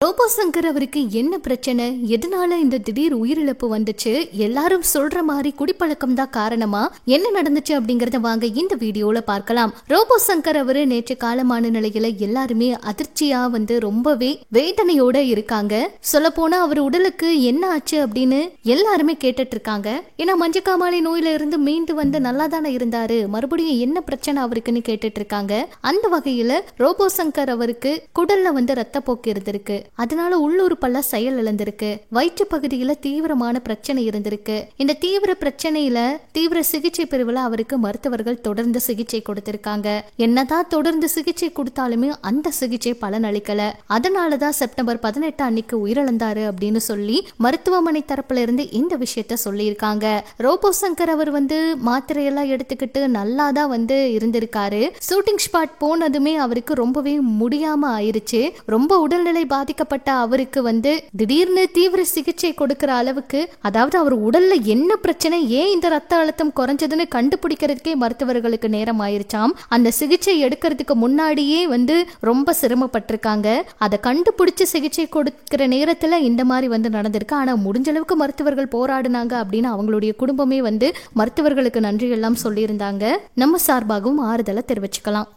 Robot Shankar அவருக்கு என்ன பிரச்சனை, எதனால இந்த திடீர் உயிரிழப்பு வந்துச்சு, எல்லாரும் சொல்ற மாதிரி குடிப்பழக்கம் தான் காரணமா, என்ன நடந்துச்சு அப்படிங்கறத வாங்க இந்த வீடியோல பார்க்கலாம். ரோபோ சங்கர் அவரு நேற்று காலமான நிலையில எல்லாருமே அதிர்ச்சியா ரொம்பவே வேதனையோட இருக்காங்க. சொல்ல போனா அவர் உடலுக்கு என்ன ஆச்சு அப்படின்னு எல்லாருமே கேட்டுட்டு இருக்காங்க. ஏன்னா மஞ்சக்காமாலை நோயில இருந்து மீண்டு நல்லா தானே இருந்தாரு, மறுபடியும் என்ன பிரச்சனை அவருக்குன்னு கேட்டுட்டு இருக்காங்க. அந்த வகையில ரோபோ சங்கர் அவருக்கு குடல்ல ரத்தப்போக்கு இருந்திருக்கு. அதனால உள்ளூர் பல்ல செயல் இழந்திருக்கு. வயிற்று பகுதியில தீவிரமான பிரச்சனை இருந்திருக்கு. இந்த தீவிர பிரச்சனையில தீவிர சிகிச்சை பிரிவுல அவருக்கு மருத்துவர்கள் தொடர்ந்து சிகிச்சை கொடுத்திருக்காங்க. என்னதான் தொடர்ந்து சிகிச்சை கொடுத்தாலுமே அந்த சிகிச்சை பலன் அளிக்கல. அதனாலதான் செப்டம்பர் 18 அன்னைக்கு உயிரிழந்தாரு அப்படின்னு சொல்லி மருத்துவமனை தரப்புல இருந்து இந்த விஷயத்த சொல்லியிருக்காங்க. ரோபோ சங்கர் அவர் மாத்திரையெல்லாம் எடுத்துக்கிட்டு நல்லாதான் இருந்திருக்காரு. ஷூட்டிங் ஸ்பாட் போனதுமே அவருக்கு ரொம்பவே முடியாம ஆயிருச்சு. ரொம்ப உடல்நிலை பாதிக்கப்பட்ட அவருக்கு திடீர்னு தீவிர சிகிச்சை கொடுக்கிற அளவுக்கு, அதாவது அவர் உடல்ல என்ன பிரச்சனை, ஏன் இந்த ரத்த அழுத்தம் குறைஞ்சதுன்னு கண்டுபிடிக்கிறதுக்கே மருத்துவர்களுக்கு நேரம் ஆயிருச்சாம். அந்த சிகிச்சை எடுக்கிறதுக்கு முன்னாடியே ரொம்ப சிரமப்பட்டிருக்காங்க. அதை கண்டுபிடிச்சு சிகிச்சை கொடுக்கிற நேரத்துல இந்த மாதிரி நடந்திருக்கு. ஆனா முடிஞ்ச அளவுக்கு மருத்துவர்கள் போராடினாங்க அப்படின்னு அவங்களுடைய குடும்பமே மருத்துவர்களுக்கு நன்றி எல்லாம் சொல்லியிருந்தாங்க. நம்ம சார்பாகவும் ஆறுதலை தெரிவிச்சுக்கலாம்.